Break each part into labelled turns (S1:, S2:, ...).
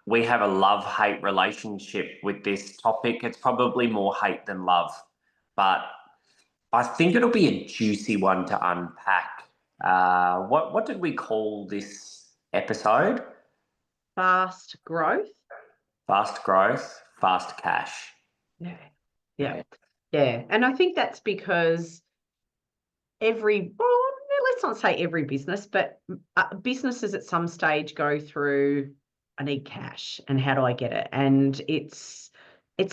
S1: we have a love-hate relationship with this topic. It's probably more hate than love, but I think it'll be a juicy one to unpack. What did we call this episode?
S2: Fast growth.
S1: Fast growth, fast cash.
S2: Yeah. Yeah. Yeah. And I think that's because let's not say every business, but businesses at some stage go through, I need cash and how do I get it? And it's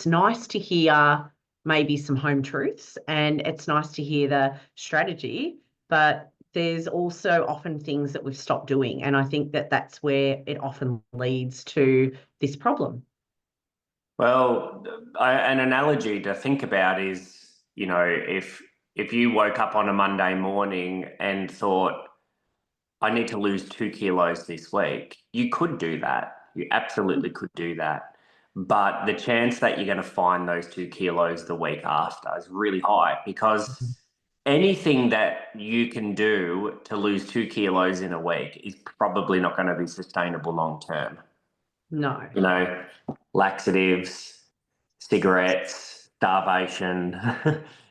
S2: nice to hear maybe some home truths, and it's nice to hear the strategy, but there's also often things that we've stopped doing. And I think that that's where it often leads to this problem.
S1: Well, an analogy to think about is, if you woke up on a Monday morning and thought, I need to lose 2 kilos this week, you could do that. You absolutely could do that. But the chance that you're going to find those 2 kilos the week after is really high, because anything that you can do to lose 2 kilos in a week is probably not going to be sustainable long term.
S2: No.
S1: Laxatives, cigarettes, starvation,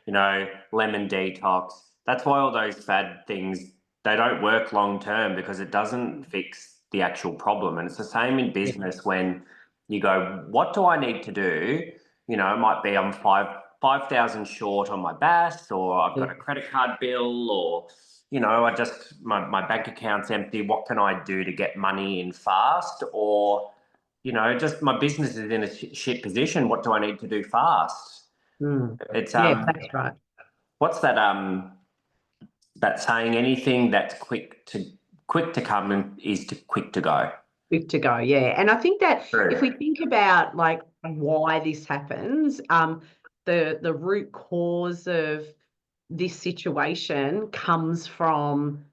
S1: lemon detox. That's why all those fad things, they don't work long term, because it doesn't fix the actual problem. And it's the same in business. When you go, what do I need to do? It might be I'm 5,000 short on my BAS, or I've got a credit card bill, or I just my bank account's empty. What can I do to get money in fast? Or just my business is in a shit position. What do I need to do fast? It's
S2: Yeah, that's right.
S1: What's that saying? Anything that's quick to come is quick to go.
S2: Quick to go, yeah. And I think that
S1: True.
S2: if we think about like why this happens, the root cause of this situation comes from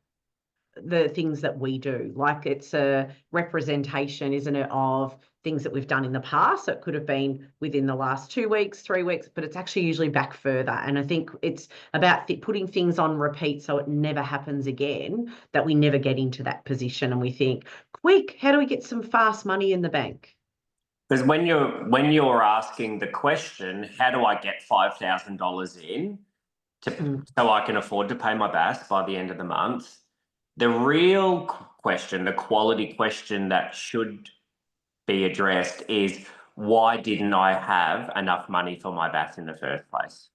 S2: the things that we do. Like, it's a representation, isn't it, of things that we've done in the past. So it could have been within the last 2 weeks, 3 weeks, but it's actually usually back further. And I think it's about putting things on repeat so it never happens again, that we never get into that position and we think, quick, how do we get some fast money in the bank?
S1: Because when you're asking the question, how do I get $5,000 in so I can afford to pay my BAS by the end of the month? The real question, the quality question that should be addressed is, why didn't I have enough money for my BAS in the first place?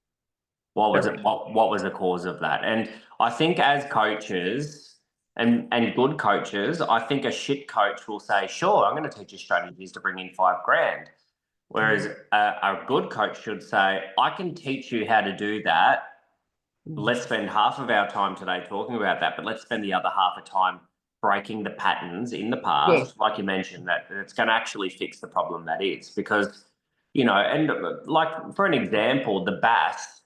S1: What was it? What was the cause of that? And I think as coaches and good coaches, I think a shit coach will say, sure, I'm going to teach you strategies to bring in $5,000. Whereas a good coach should say, I can teach you how to do that. Let's spend half of our time today talking about that, but let's spend the other half of time breaking the patterns in the past, like you mentioned, that it's going to actually fix the problem that is. Because, and like for an example, the BAS,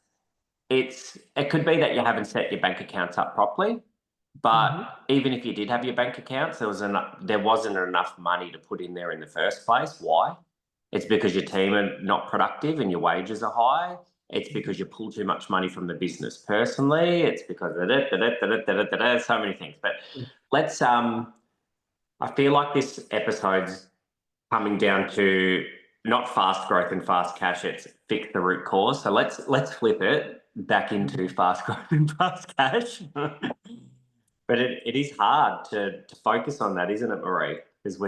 S1: it could be that you haven't set your bank accounts up properly, but even if you did have your bank accounts, there wasn't enough money to put in there in the first place. Why? It's because your team are not productive and your wages are high. It's because you pull too much money from the business personally. It's because of so many things. But let's I feel like this episode's coming down to not fast growth and fast cash, it's fix the root cause. So let's flip it back into fast growth and fast cash. But it is hard to focus on that, isn't it, Marie? Because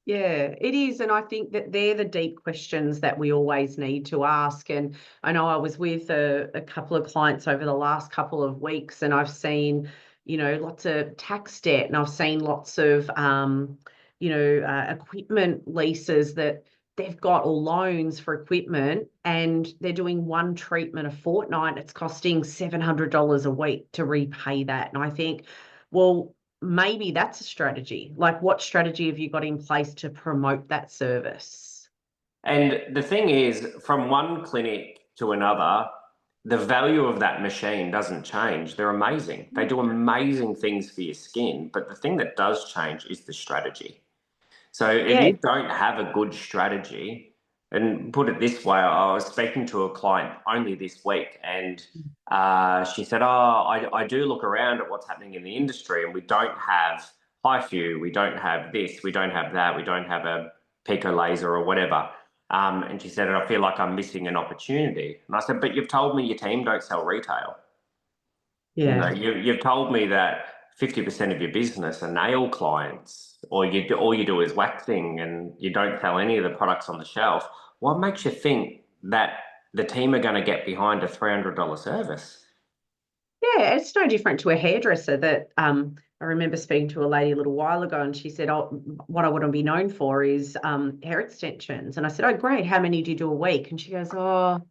S2: yeah, it is. And I think that they're the deep questions that we always need to ask. And I know I was with a couple of clients over the last couple of weeks, and I've seen, lots of tax debt, and I've seen lots of, equipment leases that they've got, or loans for equipment, and they're doing one treatment a fortnight. It's costing $700 a week to repay that. And I think, well, maybe that's a strategy. Like, what strategy have you got in place to promote that service?
S1: And the thing is, from one clinic to another, the value of that machine doesn't change. They're amazing. They do amazing things for your skin. But the thing that does change is the strategy. So if you don't have a good strategy, and put it this way, I was speaking to a client only this week, and she said, I do look around at what's happening in the industry, and we don't have hi Few, we don't have this, we don't have that, we don't have a pico laser or whatever. And she said, I feel like I'm missing an opportunity. And I said, but you've told me your team don't sell retail. You know,
S2: Yeah.
S1: you've told me that 50% of your business are nail clients, or all you do is waxing and you don't sell any of the products on the shelf. What makes you think that the team are going to get behind a $300 service?
S2: Yeah, it's no different to a hairdresser that I remember speaking to a lady a little while ago, and she said, oh, what I want to be known for is hair extensions. And I said, oh, great. How many do you do a week? And she goes, oh,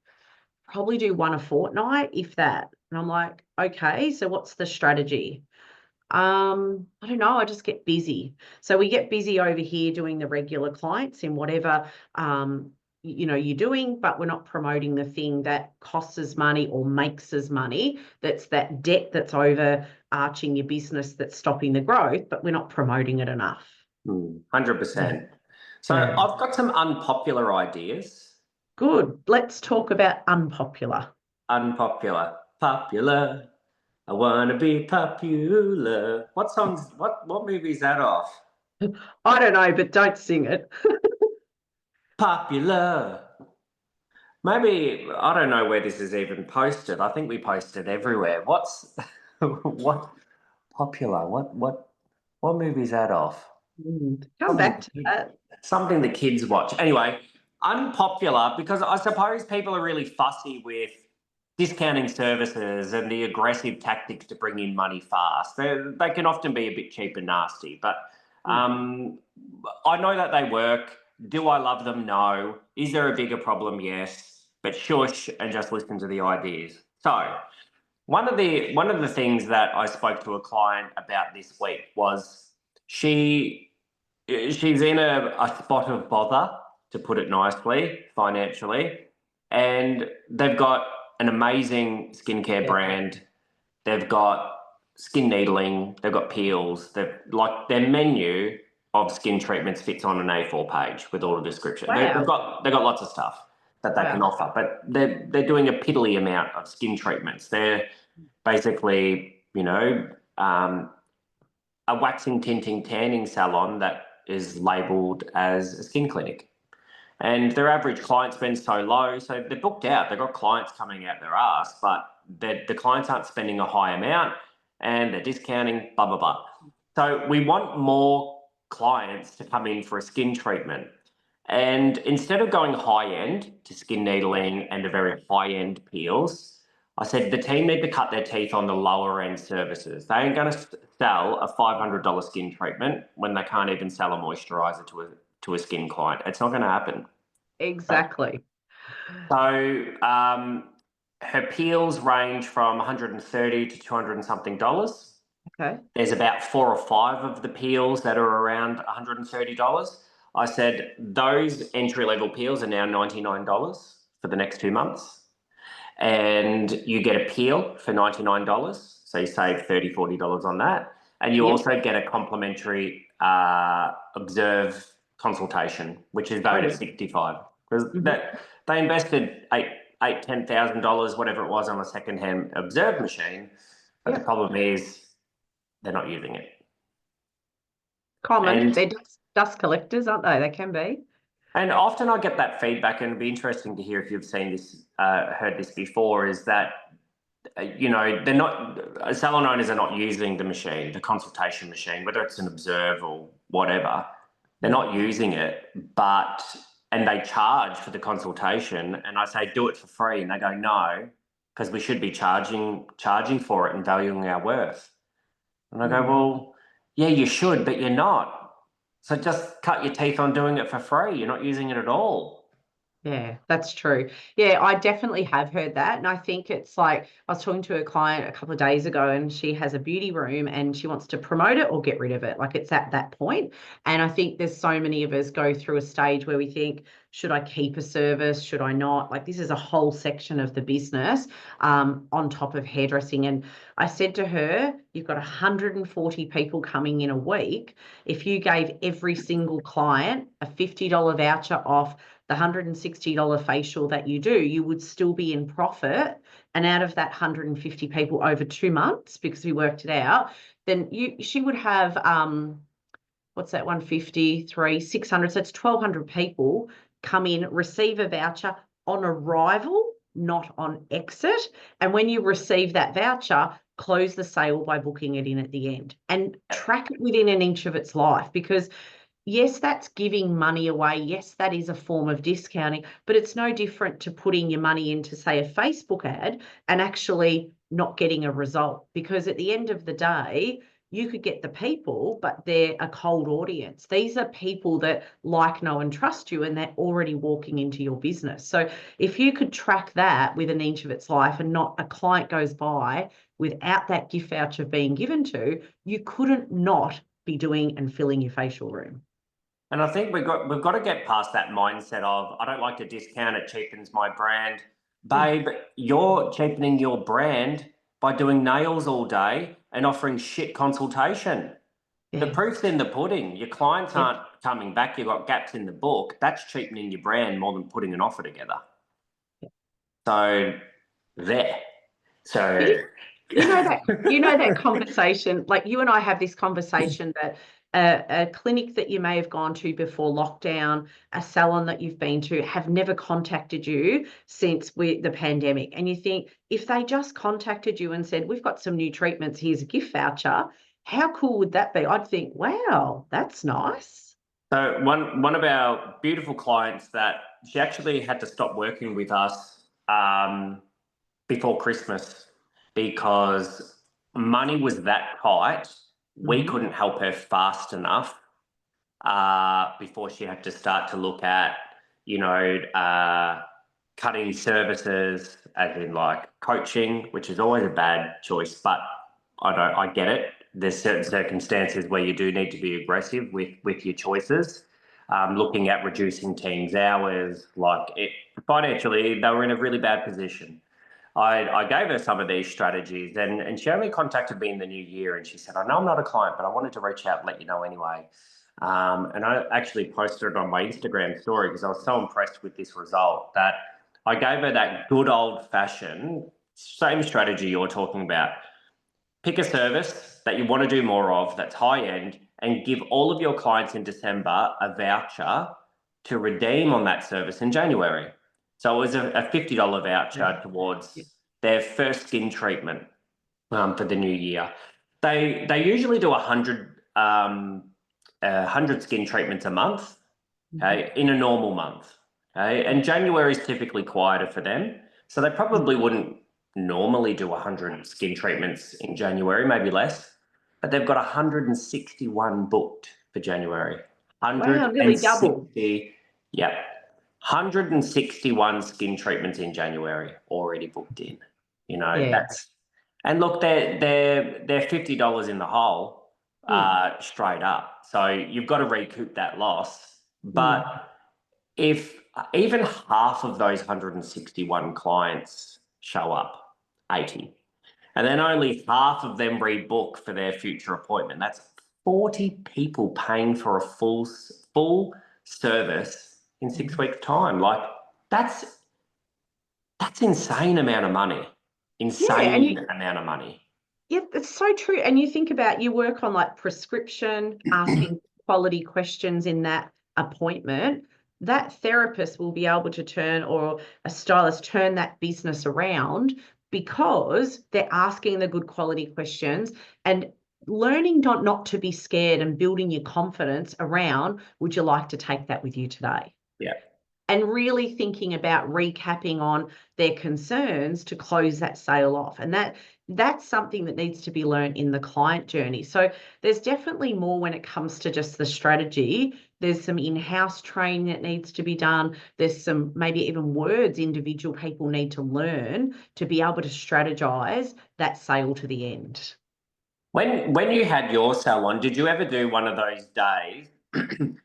S2: probably do one a fortnight, if that. And I'm like, okay, so what's the strategy? I don't know, I just get busy. So we get busy over here doing the regular clients in whatever you're doing, but we're not promoting the thing that costs us money or makes us money. That's that debt that's overarching your business that's stopping the growth, but we're not promoting it enough.
S1: 100%. So
S2: Yeah.
S1: I've got some unpopular ideas.
S2: Good. Let's talk about unpopular.
S1: Unpopular. Popular. I wanna be popular. What movie is that off?
S2: I don't know, but don't sing it.
S1: Popular. Maybe I don't know where this is even posted. I think we posted everywhere. What's what popular? What movie is that off?
S2: Come
S1: Something
S2: back to that.
S1: something the kids watch. Anyway, unpopular because I suppose people are really fussy with discounting services and the aggressive tactics to bring in money fast. They can often be a bit cheap and nasty, but
S2: Mm.
S1: I know that they work. Do I love them? No. Is there a bigger problem? Yes. But shush and just listen to the ideas. So one of the things that I spoke to a client about this week was she she's in a spot of bother, to put it nicely, financially, and they've got an amazing skincare
S2: Yeah.
S1: brand. They've got skin needling, they've got peels. They've like their menu of skin treatments fits on an A4 page with all the description. They've
S2: Wow.
S1: got lots of stuff that they can
S2: Wow.
S1: offer, but they're doing a piddly amount of skin treatments. They're basically, a waxing, tinting, tanning salon that is labelled as a skin clinic. And their average client spends so low, so they're booked out. They've got clients coming out their ass, but the clients aren't spending a high amount and they're discounting, blah, blah, blah. So we want more clients to come in for a skin treatment. And instead of going high end to skin needling and the very high end peels, I said the team need to cut their teeth on the lower end services. They ain't going to sell a $500 skin treatment when they can't even sell a moisturizer to a skin client. It's not going to happen.
S2: Exactly.
S1: So her peels range from 130 to 200 and something dollars.
S2: Okay.
S1: There's about 4 or 5 of the peels that are around $130. I said those entry level peels are now $99 for the next 2 months. And you get a peel for $99. So you save $30, $40 on that. And you
S2: Yep.
S1: also get a complimentary observe consultation, which is
S2: Oh,
S1: valued at
S2: yeah.
S1: 65. Because
S2: Mhm.
S1: they invested $10,000, whatever it was, on a secondhand observe machine. But the
S2: Yep.
S1: problem is they're not using it.
S2: Common.
S1: And
S2: They're dust collectors, aren't they? They can be.
S1: And often I get that feedback, and it'd be interesting to hear if you've seen this, heard this before, is that, they're not, salon owners are not using the machine, the consultation machine, whether it's an Observe or whatever, they're not using it, and they charge for the consultation. And I say, do it for free. And they go, no, because we should be charging for it and valuing our worth. And I go,
S2: Mm.
S1: well, yeah, you should, but you're not. So just cut your teeth on doing it for free. You're not using it at all.
S2: Yeah, that's true. Yeah, I definitely have heard that. And I think it's like I was talking to a client a couple of days ago and she has a beauty room and she wants to promote it or get rid of it. Like it's at that point. And I think there's so many of us go through a stage where we think, should I keep a service? Should I not? Like this is a whole section of the business on top of hairdressing. And I said to her, you've got 140 people coming in a week. If you gave every single client a $50 voucher off the $160 facial that you do, you would still be in profit and out of that 150 people over 2 months, because we worked it out, then she would have what's that, 150, 600, so it's 1,200 people come in, receive a voucher on arrival, not on exit. And when you receive that voucher, close the sale by booking it in at the end and track it within an inch of its life. Because yes, that's giving money away. Yes, that is a form of discounting, but it's no different to putting your money into, say, a Facebook ad and actually not getting a result. Because at the end of the day, you could get the people, but they're a cold audience. These are people that like, know, and trust you, and they're already walking into your business. So if you could track that with an inch of its life, and not a client goes by without that gift voucher being given to, you couldn't not be doing and filling your facial room.
S1: And I think we've got to get past that mindset of, I don't like to discount, it cheapens my brand. Babe, you're cheapening your brand by doing nails all day and offering shit consultation. The proof's in the pudding. Your clients aren't coming back. You've got gaps in the book. That's cheapening your brand more than putting an offer together. So there. So
S2: you know that conversation, like you and I have this conversation that a clinic that you may have gone to before lockdown, a salon that you've been to, have never contacted you since the pandemic. And you think, if they just contacted you and said, we've got some new treatments, here's a gift voucher, how cool would that be? I'd think, wow, that's nice.
S1: So one of our beautiful clients, that she actually had to stop working with us before Christmas because money was that tight. We couldn't help her fast enough before she had to start to look at, cutting services, as in like coaching, which is always a bad choice, but I get it. There's certain circumstances where you do need to be aggressive with your choices. Looking at reducing teams' hours, financially, they were in a really bad position. I gave her some of these strategies, and she only contacted me in the new year, and she said, I know I'm not a client, but I wanted to reach out and let you know anyway. And I actually posted it on my Instagram story because I was so impressed with this result that I gave her that good old fashioned same strategy you're talking about. Pick a service that you want to do more of that's high end, and give all of your clients in December a voucher to redeem on that service in January. So it was a $50 voucher towards their first skin treatment for the new year. They usually do 100 skin treatments a month, okay, in a normal month. Okay, and January is typically quieter for them, so they probably wouldn't normally do 100 skin treatments in January, maybe less, but they've got 161 booked for January.
S2: Wow, nearly double.
S1: Yeah, 161 skin treatments in January already booked in. That's, and look, they're $50 in the hole, straight up. So you've got to recoup that loss. But if even half of those 161 clients show up, 80, and then only half of them rebook for their future appointment, that's 40 people paying for a full service in 6 weeks' time. Like, that's insane amount of money. Amount of money.
S2: Yeah, it's so true. And you think about, you work on like prescription, asking quality questions in that appointment. That therapist will be able to turn, or a stylist, turn that business around because they're asking the good quality questions and learning not to be scared, and building your confidence around, would you like to take that with you today?
S1: Yeah.
S2: And really thinking about recapping on their concerns to close that sale off. And that's something that needs to be learned in the client journey. So there's definitely more when it comes to just the strategy. There's some in-house training that needs to be done. There's some maybe even words individual people need to learn to be able to strategize that sale to the end.
S1: When you had your salon, did you ever do one of those days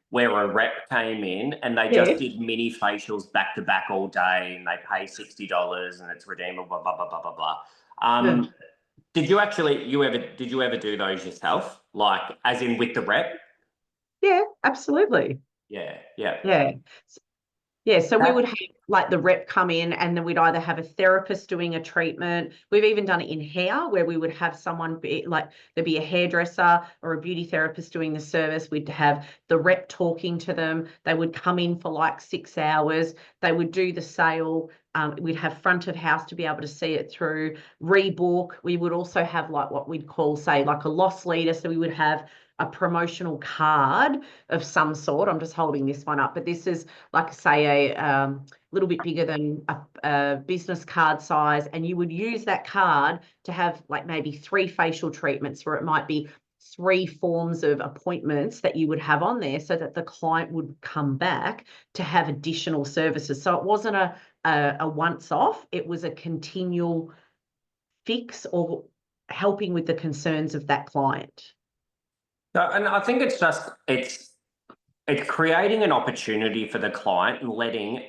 S1: where a rep came in and they just did mini facials back to back all day, and they pay $60 and it's redeemable, blah, blah, blah, blah, blah, blah. Did you ever do those yourself? Like, as in with the rep?
S2: Yeah, absolutely.
S1: Yeah.
S2: So we would have like the rep come in, and then we'd either have a therapist doing a treatment. We've even done it in hair, where we would have someone there'd be a hairdresser or a beauty therapist doing the service. We'd have the rep talking to them. They would come in for like 6 hours. They would do the sale. We'd have front of house to be able to see it through. Rebook. We would also have like what we'd call, say, like a loss leader. So we would have a promotional card of some sort. I'm just holding this one up, but this is like, say, a little bit bigger than a business card size, and you would use that card to have like maybe 3 facial treatments, or it might be 3 forms of appointments that you would have on there, so that the client would come back to have additional services. So it wasn't a once off, it was a continual fix, or helping with the concerns of that client.
S1: And I think it's creating an opportunity for the client and letting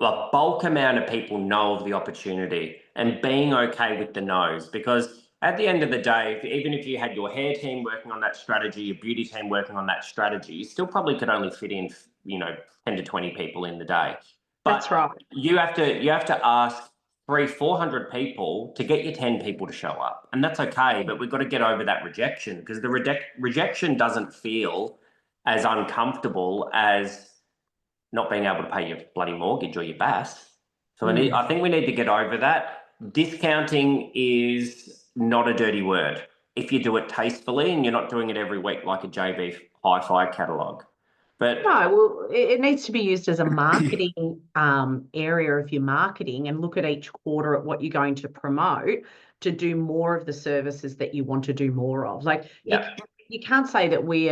S1: a bulk amount of people know of the opportunity, and being okay with the no's. Because at the end of the day, even if you had your hair team working on that strategy, your beauty team working on that strategy, you still probably could only fit in, 10 to 20 people in the day. But
S2: That's right.
S1: you have to ask 400 people to get your 10 people to show up, and that's okay. But we've got to get over that rejection, because the rejection doesn't feel as uncomfortable as not being able to pay your bloody mortgage or your BAS. So I think we need to get over that. Discounting is not a dirty word if you do it tastefully and you're not doing it every week like a JB Hi-Fi catalogue. But
S2: No, well, it needs to be used as a marketing area of your marketing, and look at each quarter at what you're going to promote to do more of the services that you want to do more of. Like,
S1: yeah.
S2: you can't say that we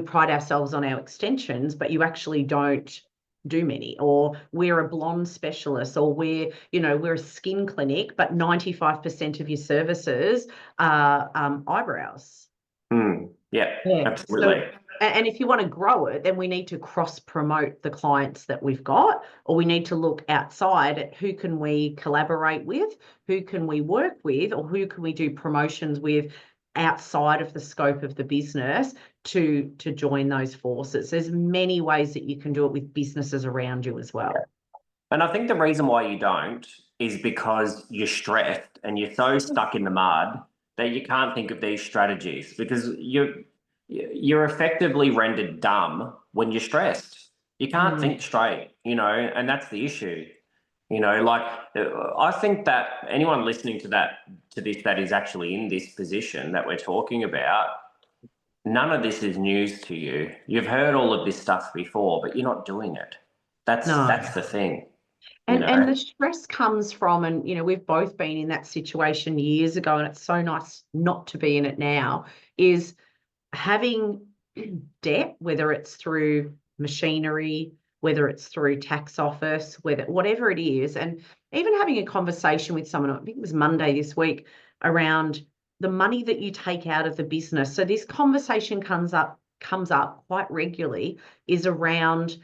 S2: pride ourselves on our extensions, but you actually don't do many. Or we're a blonde specialist, or we're a skin clinic, but 95% of your services are eyebrows.
S1: Yeah,
S2: Yeah.
S1: absolutely.
S2: And if you want to grow it, then we need to cross promote the clients that we've got, or we need to look outside at who can we collaborate with, who can we work with, or who can we do promotions with outside of the scope of the business to join those forces. There's many ways that you can do it with businesses around you as well.
S1: And I think the reason why you don't is because you're stressed and you're so stuck in the mud that you can't think of these strategies, because you're effectively rendered dumb when you're stressed. You can't think straight, and that's the issue. Like, I think that anyone listening to this that is actually in this position that we're talking about, none of this is news to you. You've heard all of this stuff before, but you're not doing it. That's the thing.
S2: And the stress comes from, and we've both been in that situation years ago, and it's so nice not to be in it now, is having debt, whether it's through machinery, whether it's through tax office, whatever it is, and even having a conversation with someone, I think it was Monday this week, around the money that you take out of the business. So this conversation comes up quite regularly, is around,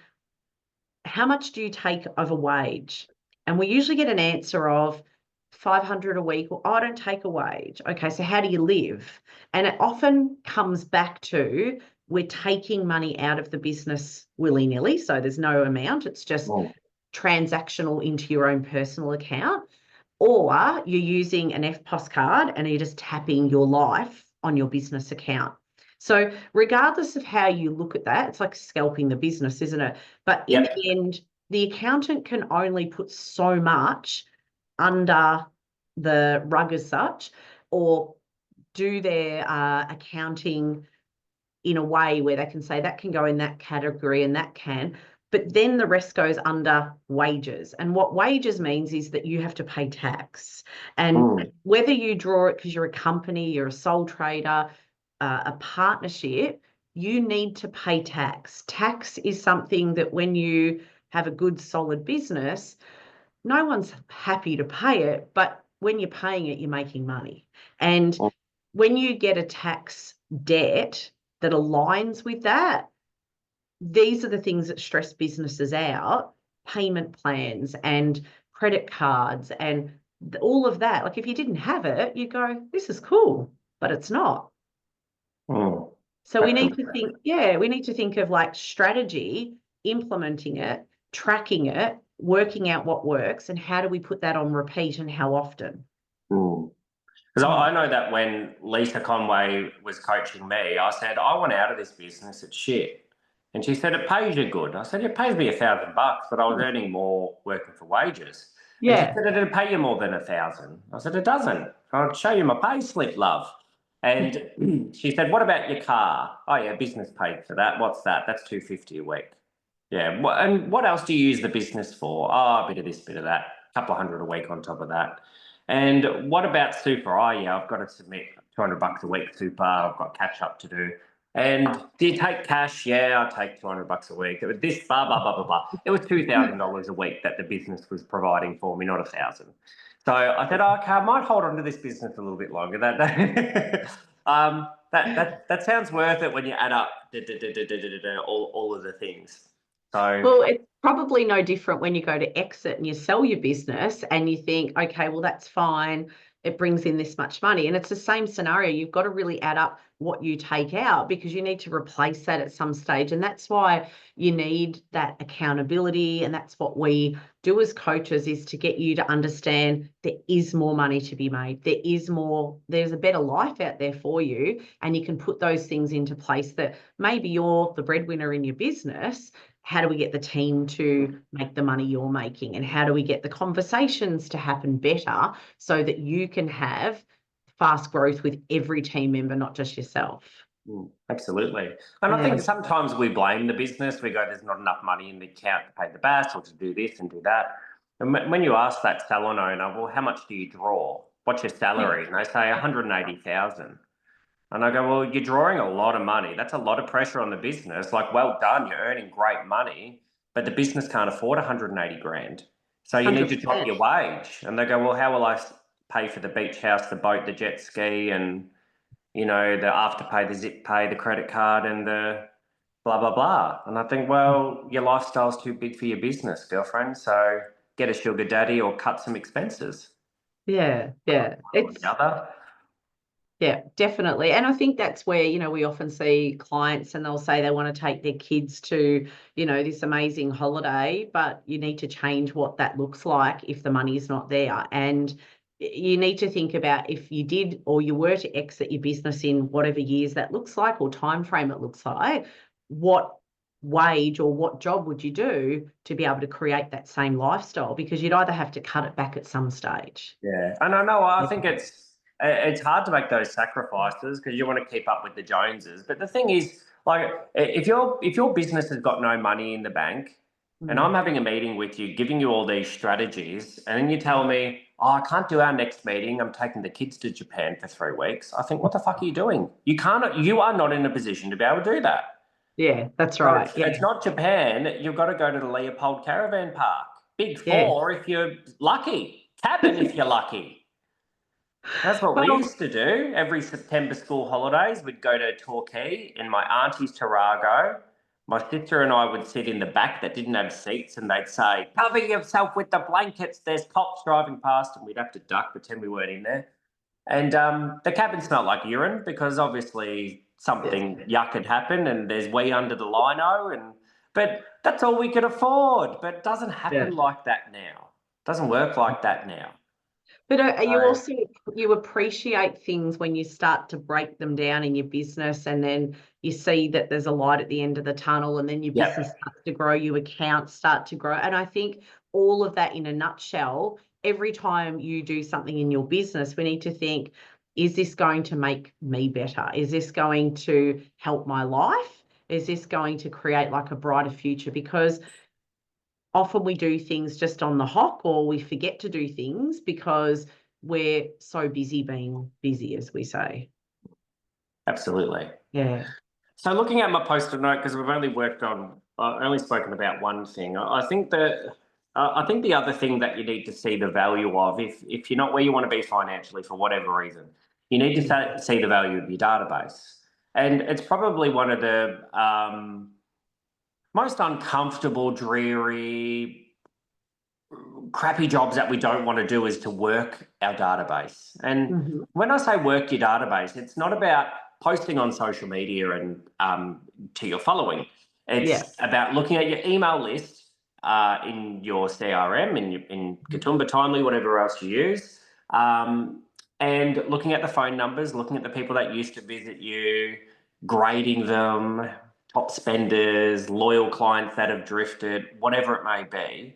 S2: how much do you take of a wage? And we usually get an answer of 500 a week, or, oh, I don't take a wage. Okay, so how do you live? And it often comes back to, we're taking money out of the business willy-nilly, so there's no amount, it's just transactional into your own personal account, or you're using an EFTPOS card and you're just tapping your life on your business account. So regardless of how you look at that, it's like scalping the business, isn't it? But in the end, the accountant can only put so much under the rug as such, or do their accounting in a way where they can say that can go in that category and that can, but then the rest goes under wages. And what wages means is that you have to pay tax. And whether you draw it because you're a company, you're a sole trader, a partnership, you need to pay tax. Tax is something that when you have a good, solid business, no one's happy to pay it, but when you're paying it, you're making money. And when you get a tax debt that aligns with that, these are the things that stress businesses out: payment plans and credit cards and all of that. Like, if you didn't have it, you go, this is cool, but it's not. So we need to think of like strategy, implementing it, tracking it, working out what works and how do we put that on repeat and how often.
S1: Because I know that when Lisa Conway was coaching me, I said, I want out of this business, it's shit. And she said, it pays you good. I said, it pays me $1,000, but I was earning more working for wages. And she
S2: Yeah.
S1: said, it'd pay you more than 1,000. I said, it doesn't. I'll show you my pay slip, love. And she said, what about your car? Oh yeah, business paid for that. What's that? That's $250 a week. Yeah. And what else do you use the business for? Oh, a bit of this, bit of that, a couple of hundred a week on top of that. And what about super? Oh yeah, I've got to submit $200 a week super. I've got catch up to do. And do you take cash? Yeah, I'll take $200 a week. It was this, blah, blah, blah, blah, blah. It was $2,000 a week that the business was providing for me, not 1,000. So I said, oh, okay, I might hold on to this business a little bit longer. That sounds worth it when you add up all of the things. So
S2: Well, it's probably no different when you go to exit and you sell your business and you think, okay, well, that's fine. It brings in this much money. And it's the same scenario. You've got to really add up what you take out because you need to replace that at some stage. And that's why you need that accountability. And that's what we do as coaches is to get you to understand there is more money to be made. There is more, there's a better life out there for you. And you can put those things into place that maybe you're the breadwinner in your business. How do we get the team to make the money you're making? And how do we get the conversations to happen better so that you can have fast growth with every team member, not just yourself?
S1: Absolutely. And I think sometimes we blame the business. We go, there's not enough money in the account to pay the BAS or to do this and do that. And when you ask that salon owner, well, how much do you draw? What's your salary? And they say 180,000. And I go, well, you're drawing a lot of money. That's a lot of pressure on the business. Like, well done, you're earning great money, but the business can't afford 180 grand. So you need to drop your wage. And they go, well, how will I pay for the beach house, the boat, the jet ski, and, you know, the afterpay, the zip pay, the credit card, and the blah, blah, blah. And I think, well, your lifestyle's too big for your business, girlfriend. So get a sugar daddy or cut some expenses.
S2: Yeah. It's yeah, definitely. And I think that's where, you know, we often see clients and they'll say they want to take their kids to, you know, this amazing holiday, but you need to change what that looks like if the money is not there. And you need to think about if you did or you were to exit your business in whatever years that looks like or time frame it looks like, what wage or what job would you do to be able to create that same lifestyle? Because you'd either have to cut it back at some stage.
S1: Yeah, and I know. I think it's hard to make those sacrifices because you want to keep up with the Joneses. But the thing is, like, if your business has got no money in the bank, and I'm having a meeting with you, giving you all these strategies, and then you tell me, "Oh, I can't do our next meeting. I'm taking the kids to Japan for 3 weeks." I think, what the fuck are you doing? You can't. You are not in a position to be able to do that.
S2: Yeah, that's
S1: So
S2: right.
S1: it's not Japan. You've got to go to the Leopold Caravan Park. Big
S2: Yeah.
S1: four if you're lucky. Cabin if you're lucky. That's what we
S2: Well,
S1: used to do. Every September school holidays, we'd go to Torquay in my auntie's Tarago. My sister and I would sit in the back that didn't have seats and they'd say, cover yourself with the blankets, there's cops driving past, and we'd have to duck, pretend we weren't in there. And the cabin smelled like urine because obviously something yuck had happened and there's wee under the lino. But that's all we could afford. But it doesn't happen like that now. It doesn't work like that now.
S2: But you also you appreciate things when you start to break them down in your business, and then you see that there's a light at the end of the tunnel, and then your business starts to grow, your accounts start to grow. And I think all of that in a nutshell, every time you do something in your business, we need to think, is this going to make me better? Is this going to help my life? Is this going to create like a brighter future? Because often we do things just on the hop or we forget to do things because we're so busy being busy, as we say.
S1: Absolutely.
S2: Yeah.
S1: So looking at my post-it note, because we've only only spoken about one thing. I think that I think the other thing that you need to see the value of, if you're not where you want to be financially for whatever reason, you need to see the value of your database. And it's probably one of the most uncomfortable, dreary, crappy jobs that we don't want to do is to work our database. And when I say work your database, it's not about posting on social media and to your following. It's about looking at your email list, in your CRM, in Katoomba, Timely, whatever else you use, and looking at the phone numbers, looking at the people that used to visit you, grading them, top spenders, loyal clients that have drifted, whatever it may be.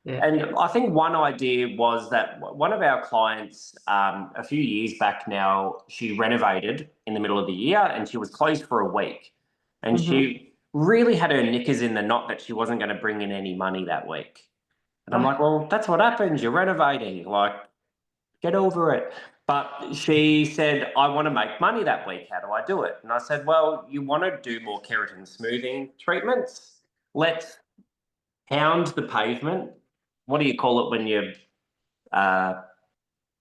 S2: Yeah.
S1: And I think one idea was that one of our clients, a few years back now, she renovated in the middle of the year and she was closed for a week. And she really had her knickers in the knot that she wasn't going to bring in any money that week. And I'm like, well, that's what happens. You're renovating. Like, get over it. But she said, I want to make money that week. How do I do it? And I said, well, you want to do more keratin smoothing treatments? Let's pound the pavement. What do you call it when you're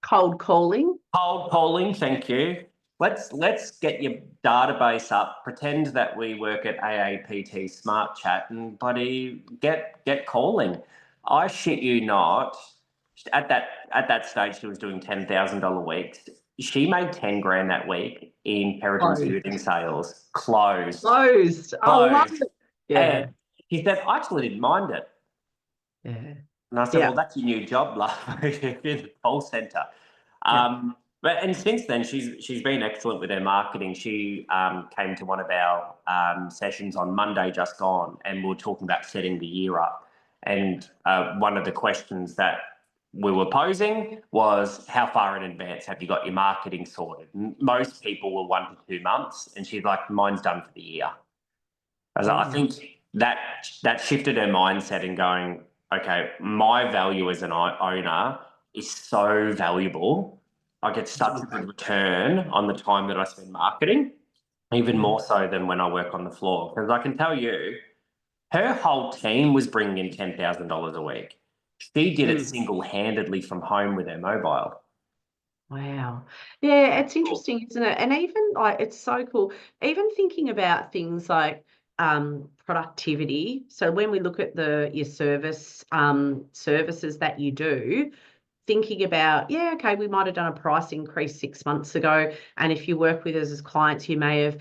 S2: Cold calling.
S1: cold calling? Thank you. Let's get your database up. Pretend that we work at AAPT Smart Chat and bloody get calling. I shit you not. At that stage, she was doing $10,000 weeks. She made 10 grand that week in keratin smoothing sales. Closed.
S2: Closed. I love
S1: Closed.
S2: it. Yeah.
S1: And she said, I actually didn't mind it.
S2: Yeah.
S1: And I said,
S2: Yeah.
S1: well, that's your new job, love, in the call centre. And since then, she's been excellent with her marketing. She came to one of our sessions on Monday just gone, and we were talking about setting the year up. And one of the questions that we were posing was, how far in advance have you got your marketing sorted? And most people were 1 to 2 months, and she's like, mine's done for the year. I think that shifted her mindset in going, okay, my value as an owner is so valuable. I get such a good return on the time that I spend marketing, even more so than when I work on the floor. Because I can tell you, her whole team was bringing in $10,000 a week. She did it single-handedly from home with her mobile.
S2: Wow. Yeah, it's interesting, isn't it? And even like it's so cool. Even thinking about things like productivity. So when we look at your services that you do, thinking about, yeah, okay, we might have done a price increase 6 months ago. And if you work with us as clients, you may have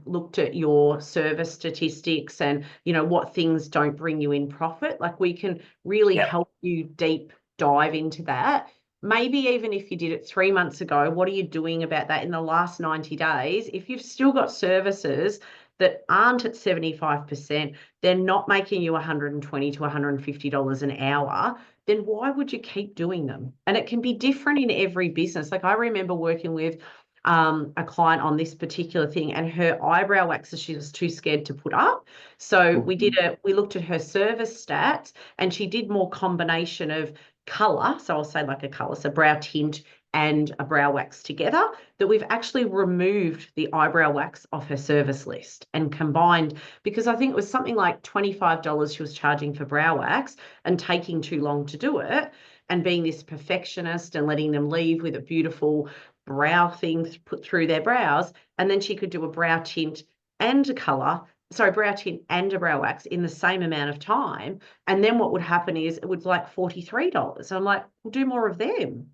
S2: looked at your service statistics and, what things don't bring you in profit. Like we can really help you deep dive into that. Maybe even if you did it 3 months ago, what are you doing about that in the last 90 days? If you've still got services that aren't at 75%, they're not making you $120 to $150 an hour, then why would you keep doing them? And it can be different in every business. Like I remember working with a client on this particular thing, and her eyebrow waxes she was too scared to put up. So we looked at her service stats, and she did more combination of color. So I'll say like a color, so brow tint and a brow wax together, that we've actually removed the eyebrow wax off her service list and combined, because I think it was something like $25 she was charging for brow wax and taking too long to do it, and being this perfectionist and letting them leave with a beautiful brow thing put through their brows. And then she could do a brow tint and a color, brow tint and a brow wax in the same amount of time. And then what would happen is it would like $43. So I'm like, we'll do more of them.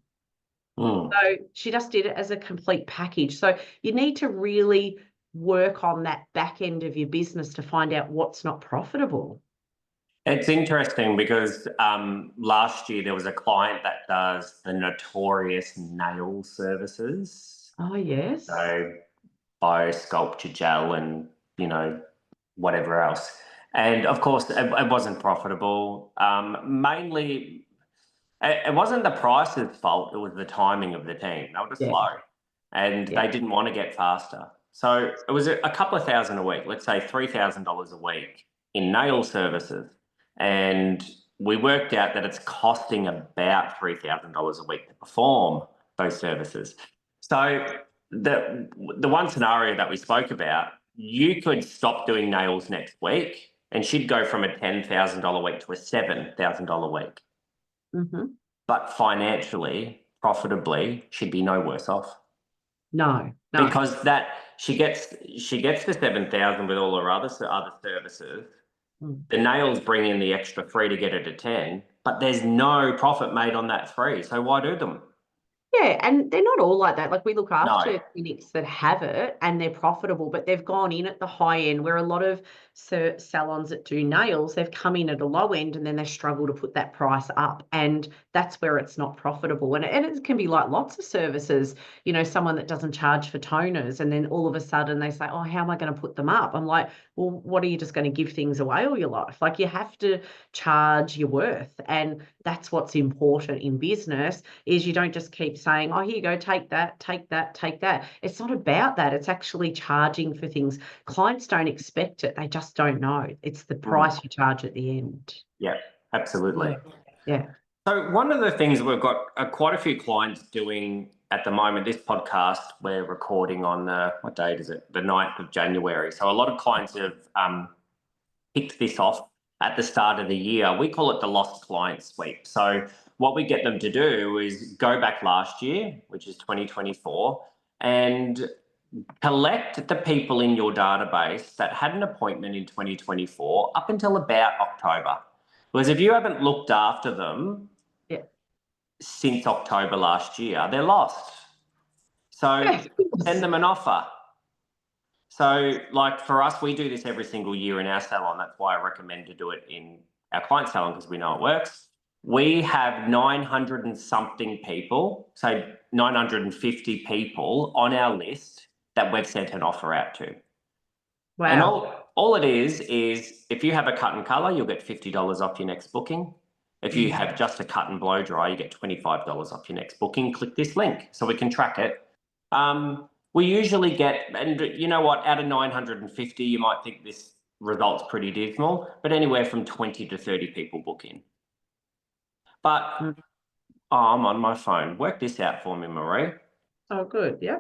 S2: So she just did it as a complete package. So you need to really work on that back end of your business to find out what's not profitable.
S1: It's interesting because last year there was a client that does the notorious nail services.
S2: Oh, yes.
S1: So biosculpture gel and, whatever else. And of course, it wasn't profitable. Mainly, it wasn't the price's fault. It was the timing of the team. They were just slow and they didn't want to get faster. So it was a couple of thousand a week, let's say $3,000 a week in nail services. And we worked out that it's costing about $3,000 a week to perform those services. So the one scenario that we spoke about, you could stop doing nails next week and she'd go from a $10,000 week to a $7,000 week. But financially, profitably, she'd be no worse off.
S2: No.
S1: Because she gets the 7,000 with all her other services. The nails bring in the extra 3 to get her to 10, but there's no profit made on that 3. So why do them?
S2: Yeah, and they're not all like that. Like we look
S1: No.
S2: after clinics that have it and they're profitable, but they've gone in at the high end where a lot of salons that do nails, they've come in at a low end and then they struggle to put that price up. And that's where it's not profitable. And it can be like lots of services, you know, someone that doesn't charge for toners and then all of a sudden they say, oh, how am I going to put them up? I'm like, well, what are you just going to give things away all your life? Like you have to charge your worth. And that's what's important in business is you don't just keep saying, oh, here you go, take that, take that, take that. It's not about that. It's actually charging for things. Clients don't expect it. They just don't know. It's the price you charge at the end.
S1: Yeah, absolutely.
S2: Yeah.
S1: So one of the things we've got quite a few clients doing at the moment, this podcast we're recording on, what date is it? The 9th of January. So a lot of clients have kicked this off at the start of the year. We call it the lost client sweep. So what we get them to do is go back last year, which is 2024, and collect the people in your database that had an appointment in 2024 up until about October. Because if you haven't looked after them
S2: Yeah.
S1: since October last year, they're lost. So send them an offer. So like for us, we do this every single year in our salon. That's why I recommend to do it in our client salon because we know it works. We have 900 and something people, so 950 people on our list that we've sent an offer out to.
S2: Wow.
S1: And all it is if you have a cut and color, you'll get $50 off your next booking. If you have just a cut and blow dry, you get $25 off your next booking. Click this link so we can track it. We usually get, and you know what, out of 950, you might think this result's pretty dismal, but anywhere from 20 to 30 people book in. But, I'm on my phone. Work this out for me, Marie.
S2: Oh, good. Yeah.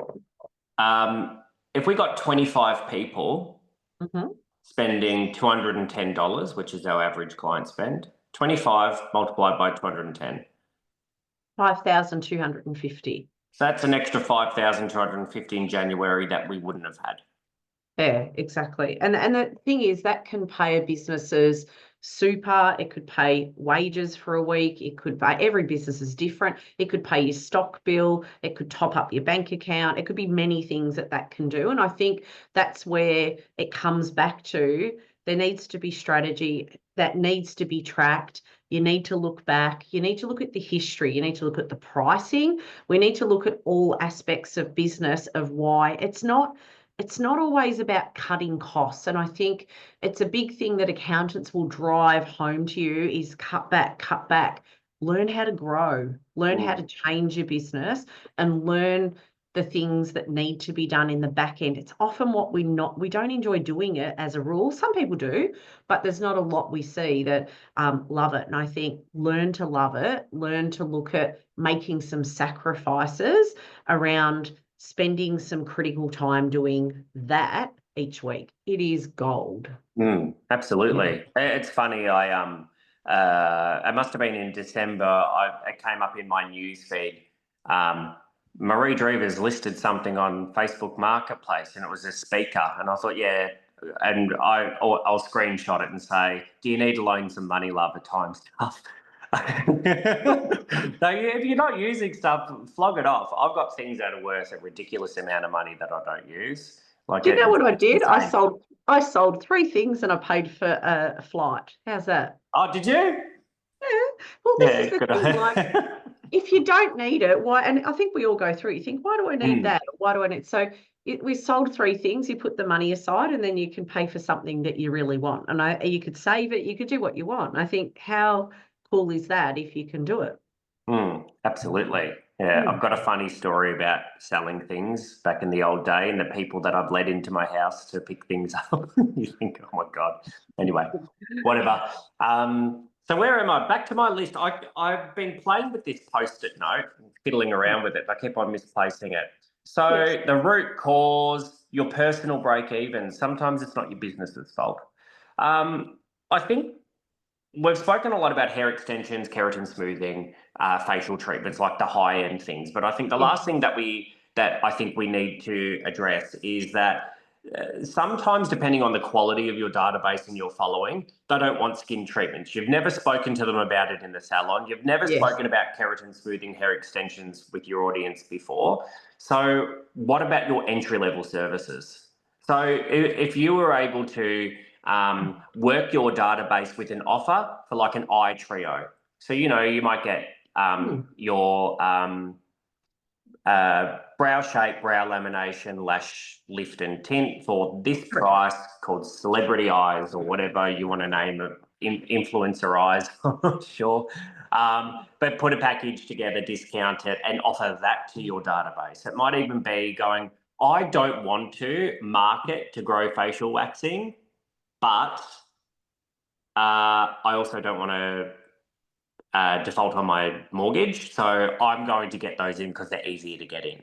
S1: If we got 25 people
S2: Mm-hmm.
S1: spending $210, which is our average client spend, 25 multiplied by 210.
S2: 5,250.
S1: So that's an extra 5,250 in January that we wouldn't have had.
S2: Yeah, exactly. And the thing is that can pay a business's super, it could pay wages for a week, it could pay, every business is different. It could pay your stock bill, it could top up your bank account, it could be many things that can do. And I think that's where it comes back to there needs to be strategy that needs to be tracked. You need to look back, you need to look at the history, you need to look at the pricing, we need to look at all aspects of business of why it's not always about cutting costs. And I think it's a big thing that accountants will drive home to you is cut back, cut back. Learn how to grow, learn how to change your business and learn the things that need to be done in the back end. It's often what we don't enjoy doing it as a rule. Some people do, but there's not a lot we see that love it. And I think learn to love it, learn to look at making some sacrifices around spending some critical time doing that each week. It is gold.
S1: Absolutely. It's funny. It must have been in December. It came up in my news feed. Marie Drever's listed something on Facebook Marketplace, and it was a speaker. And I thought, yeah, and I'll screenshot it and say, "Do you need to loan some money, love? At times tough." So if you're not using stuff, flog it off. I've got things that are worth a ridiculous amount of money that I don't use. Like,
S2: do you know what I did?
S1: insane.
S2: I sold 3 things and I paid for a flight. How's that?
S1: Oh, did you?
S2: Yeah. Well, this is the
S1: Good.
S2: thing. Like, if you don't need it, why? And I think we all go through. You think, why do I need that? Why do I need? So we sold 3 things. You put the money aside, and then you can pay for something that you really want. And you could save it. You could do what you want. And I think how cool is that if you can do it?
S1: Absolutely. Yeah, I've got a funny story about selling things back in the old day and the people that I've led into my house to pick things up. You think, oh my God. Anyway, whatever. So where am I? Back to my list. I've been playing with this Post-it note, fiddling around with it. I keep on misplacing it. So the root cause, your personal break even. Sometimes it's not your business's fault. I think we've spoken a lot about hair extensions, keratin smoothing, facial treatments, like the high-end things. But I think the last thing that I think we need to address is that sometimes, depending on the quality of your database and your following, they don't want skin treatments. You've never spoken to them about it in the salon. You've never
S2: Yes.
S1: spoken about keratin smoothing hair extensions with your audience before. So what about your entry-level services? So if you were able to work your database with an offer for like an eye trio, so, you know, you might get your brow shape, brow lamination, lash lift and tint for this price, called celebrity eyes or whatever you want to name it, influencer eyes, I'm not sure. But put a package together, discount it, and offer that to your database. It might even be going, I don't want to market to grow facial waxing, but I also don't want to default on my mortgage, so I'm going to get those in because they're easier to get in.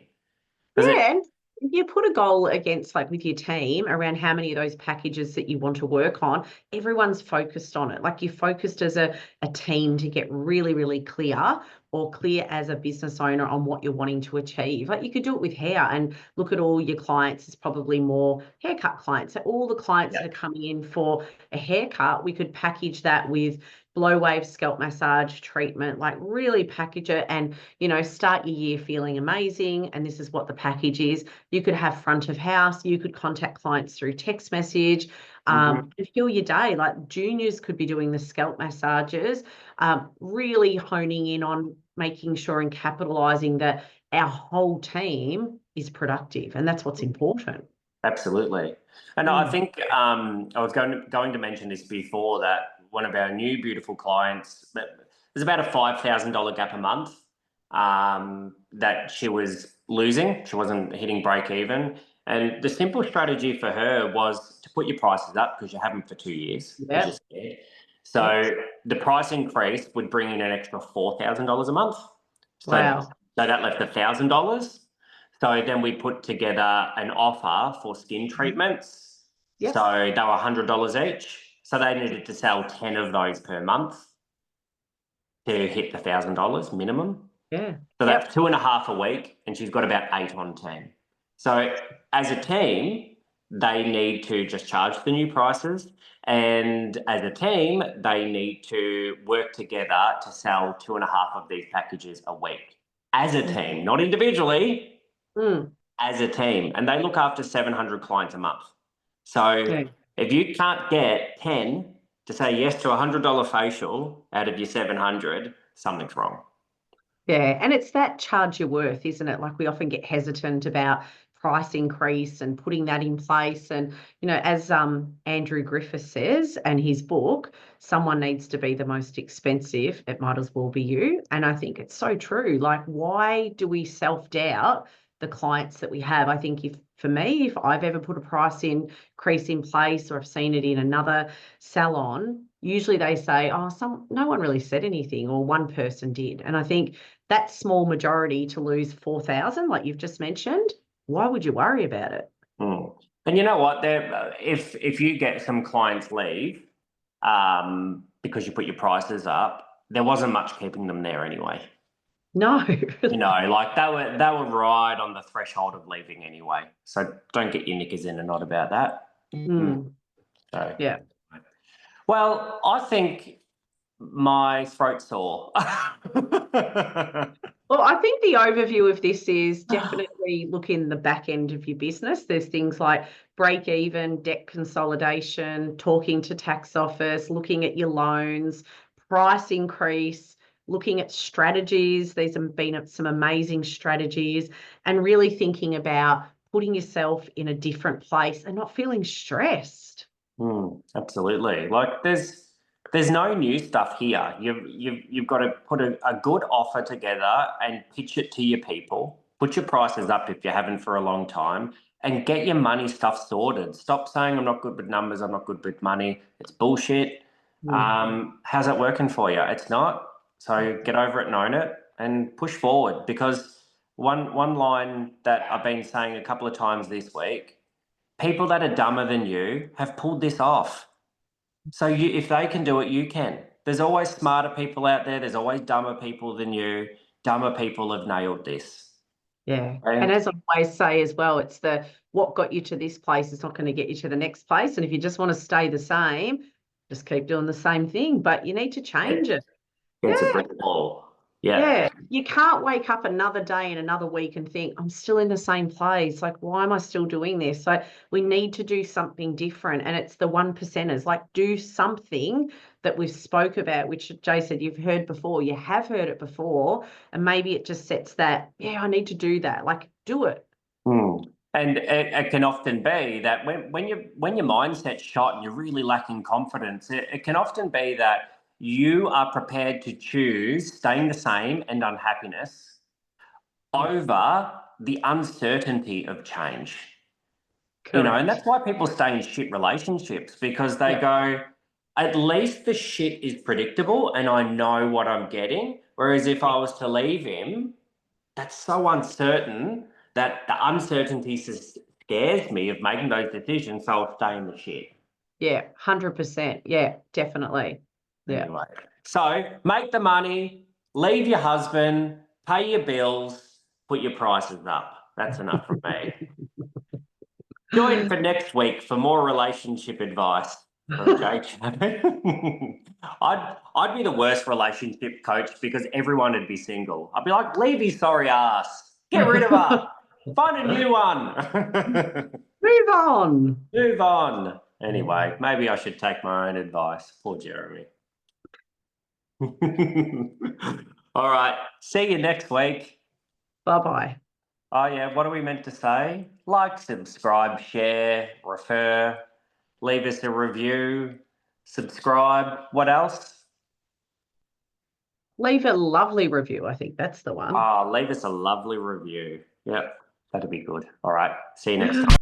S2: Yeah, and you put a goal against, like with your team, around how many of those packages that you want to work on. Everyone's focused on it. Like you're focused as a team to get really, really clear, or clear as a business owner on what you're wanting to achieve. Like you could do it with hair and look at all your clients. It's probably more haircut clients. So all the clients that are coming in for a haircut, we could package that with blow wave scalp massage treatment, like really package it and, you know, start your year feeling amazing. And this is what the package is. You could have front of house. You could contact clients through text message, and fill your day. Like juniors could be doing the scalp massages, really honing in on making sure and capitalizing that our whole team is productive. And that's what's important.
S1: Absolutely. And I think I was going to mention this before, that one of our new beautiful clients, there's about a $5,000 gap a month that she was losing. She wasn't hitting break even. And the simple strategy for her was to put your prices up, because you have them for 2 years, because you're scared. So the price increase would bring in an extra $4,000 a month. So,
S2: Wow.
S1: so that left $1,000. So then we put together an offer for skin treatments.
S2: Yes.
S1: So they were $100 each. So they needed to sell 10 of those per month to hit the $1,000 minimum.
S2: Yeah.
S1: So that's 2.5 a week, and she's got about 8 on 10. So as a team, they need to just charge the new prices. And as a team, they need to work together to sell 2.5 of these packages a week. As a team, not individually, as a team. And they look after 700 clients a month. So if you can't get 10 to say yes to a $100 facial out of your 700, something's wrong.
S2: Yeah, and it's that charge your worth, isn't it? Like we often get hesitant about price increase and putting that in place. And, you know, as Andrew Griffiths says in his book, someone needs to be the most expensive. It might as well be you. And I think it's so true. Like, why do we self-doubt the clients that we have? I think for me, if I've ever put a price increase in place, or I've seen it in another salon, usually they say, oh, no one really said anything, or one person did. And I think that small majority to lose 4,000, like you've just mentioned, why would you worry about it?
S1: And you know what? If you get some clients leave because you put your prices up, there wasn't much keeping them there anyway.
S2: No.
S1: You know, like they were right on the threshold of leaving anyway. So don't get your knickers in a knot about that. So
S2: yeah.
S1: Well, I think my throat's sore.
S2: Well, I think the overview of this is definitely look in the back end of your business. There's things like break even, debt consolidation, talking to tax office, looking at your loans, price increase, looking at strategies. These have been some amazing strategies, and really thinking about putting yourself in a different place and not feeling stressed.
S1: Absolutely. Like there's no new stuff here. You've got to put a good offer together and pitch it to your people. Put your prices up if you haven't for a long time, and get your money stuff sorted. Stop saying I'm not good with numbers, I'm not good with money. It's bullshit. How's that working for you? It's not. So get over it and own it and push forward, because one line that I've been saying a couple of times this week, people that are dumber than you have pulled this off. So if they can do it, you can. There's always smarter people out there. There's always dumber people than you. Dumber people have nailed this.
S2: Yeah.
S1: And
S2: And as I always say as well, it's what got you to this place is not going to get you to the next place. And if you just want to stay the same, just keep doing the same thing, but you need to change it.
S1: it's a
S2: Yeah.
S1: brick wall. Yeah.
S2: Yeah, you can't wake up another day in another week and think, I'm still in the same place. Like, why am I still doing this? So we need to do something different. And it's the one percenters, like do something that we've spoke about, which Jay said you've heard before. You have heard it before. And maybe it just sets that, yeah, I need to do that. Like, do it.
S1: And it can often be that when your mindset's shot and you're really lacking confidence, it can often be that you are prepared to choose staying the same and unhappiness over the uncertainty of change. You know, and
S2: Correct.
S1: that's why people stay in shit relationships, because they
S2: Yeah.
S1: go, at least the shit is predictable and I know what I'm getting. Whereas if
S2: Yeah.
S1: I was to leave him, that's so uncertain that the uncertainty scares me of making those decisions, so I'll stay in the shit.
S2: Yeah. 100%. Yeah, definitely. Yeah.
S1: Anyway, so make the money, leave your husband, pay your bills, put your prices up. That's enough from me. Join for next week for more relationship advice from Jake. I'd be the worst relationship coach because everyone would be single. I'd be like, leave his sorry ass. Get rid of her. Find a new one.
S2: Move on.
S1: Move on. Anyway, maybe I should take my own advice. Poor Jeremy. All right. See you next week.
S2: Bye-bye.
S1: Oh, yeah. What are we meant to say? Like, subscribe, share, refer, leave us a review, subscribe. What else?
S2: Leave a lovely review. I think that's the one.
S1: Leave us a lovely review. Yep. That'd be good. All right. See you next time.